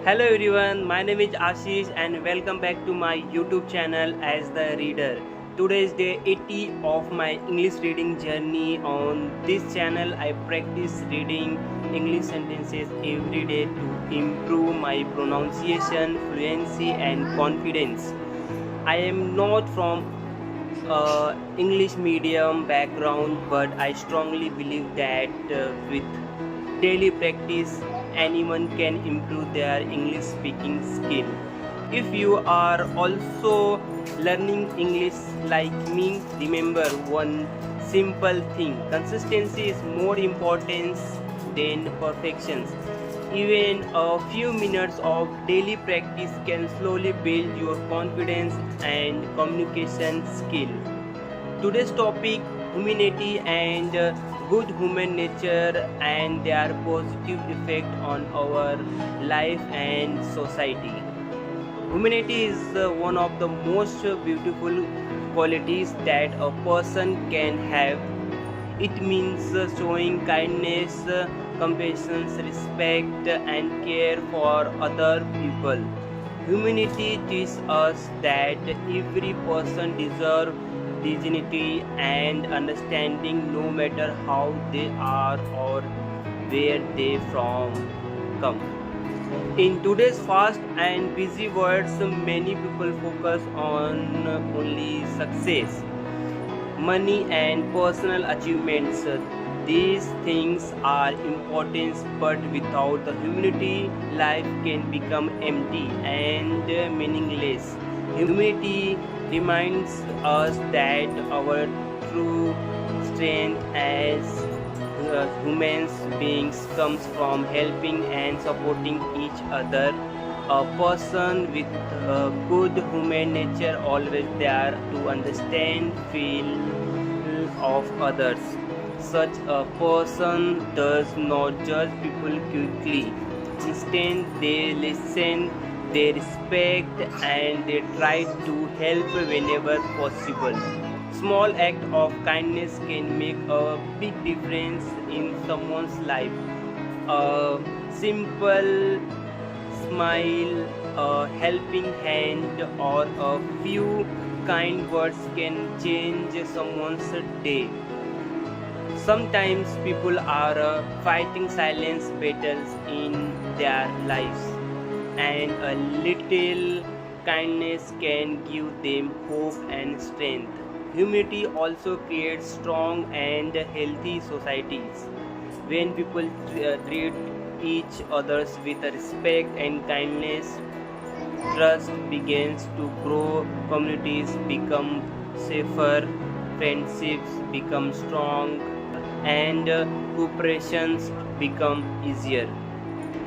Hello everyone, my name is Ashish and welcome back to my YouTube channel as the reader. Today is day 80 of my English reading journey. On this channel, I practice reading English sentences every day to improve my pronunciation, fluency, and confidence. I am not from English medium background, but I strongly believe that with daily practice, anyone can improve their English speaking skill. If you are also learning English like me, remember one simple thing: consistency is more important than perfection. Even a few minutes of daily practice can slowly build your confidence and communication skill. Today's topic: humanity and good human nature and their positive effect on our life and society. Humanity is one of the most beautiful qualities that a person can have. It means showing kindness, compassion, respect, and care for other people. Humanity teaches us that every person deserves dignity and understanding no matter how they are or where they from come. In today's fast and busy world, many people focus on only success, money, and personal achievements. These things are important, but without the humility, life can become empty and meaningless. Humility reminds us that our true strength as human beings comes from helping and supporting each other. A person with a good human nature always there to understand feel of others. Such a person does not judge people quickly. Instead, they listen, they respect, and they try to help whenever possible. Small act of kindness can make a big difference in someone's life. A simple smile, a helping hand, or a few kind words can change someone's day. Sometimes people are fighting silence battles in their lives, and a little kindness can give them hope and strength. Humanity also creates strong and healthy societies. When people treat each others with respect and kindness, trust begins to grow, communities become safer, friendships become strong, and cooperations become easier.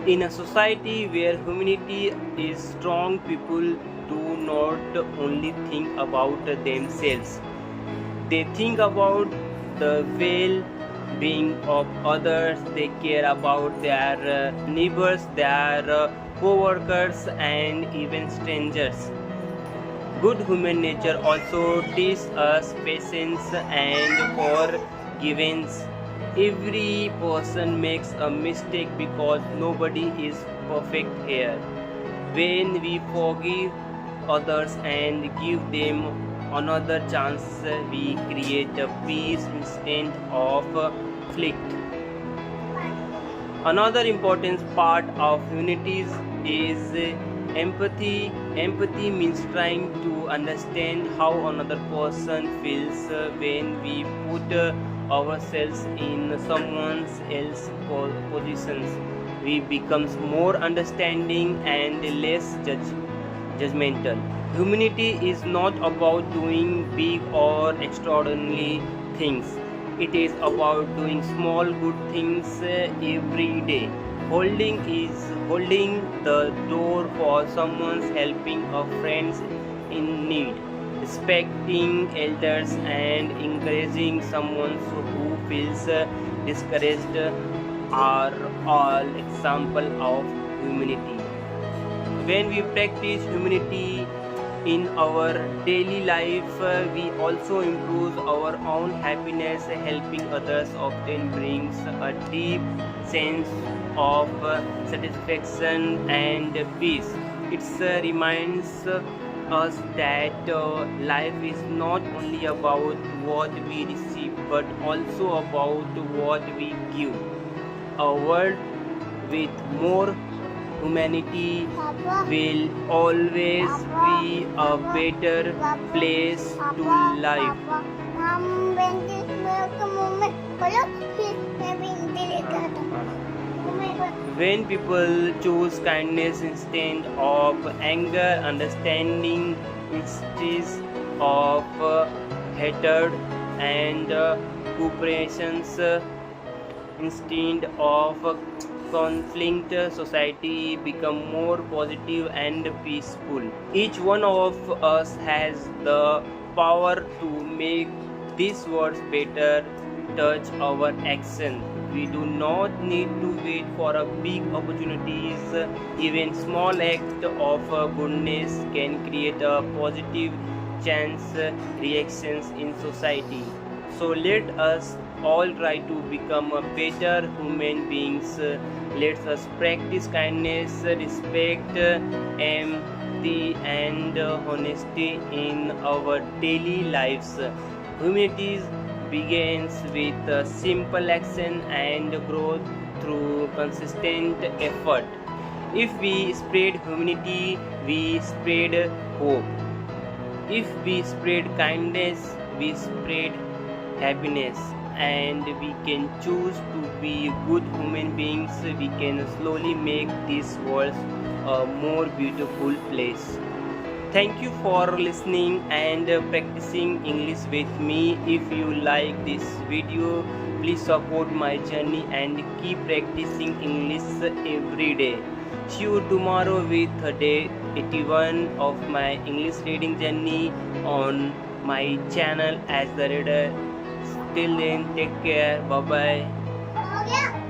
In a society where humanity is strong, people do not only think about themselves, they think about the well being of others, they care about their neighbors, their co workers, and even strangers. Good human nature also teaches us patience and forgiveness. Every person makes a mistake because nobody is perfect here. When we forgive others and give them another chance, we create a peace instead of conflict. Another important part of unity is empathy. Empathy means trying to understand how another person feels. When we put ourselves in someone else's positions, we become more understanding and less judgmental. Humanity is not about doing big or extraordinary things. It is about doing small good things every day. Holding the door for someone's helping a friend in need. Respecting elders and encouraging someone who feels discouraged are all example of humanity. When we practice humanity in our daily life, we also improve our own happiness. Helping others often brings a deep sense of satisfaction and peace. It reminds us that life is not only about what we receive but also about what we give. A world with more humanity will always be a better place to live. When people choose kindness instead of anger, understanding instead of hatred, and cooperation instead of conflict, society become more positive and peaceful. Each one of us has the power to make this world better. Touch our action. We do not need to wait for a big opportunities. Even small act of goodness can create a positive chance reactions in society. So let us all try to become a better human beings. Let us practice kindness, respect, empathy, and honesty in our daily lives. Humanity begins with simple action and growth through consistent effort. If we spread humanity, we spread hope. If we spread kindness, we spread happiness, and we can choose to be good human beings. We can slowly make this world a more beautiful place. Thank you for listening and practicing English with me. If you like this video, please support my journey and keep practicing English every day. See you tomorrow with day 81 of my English reading journey on my channel as the reader. Till then, take care. Bye bye.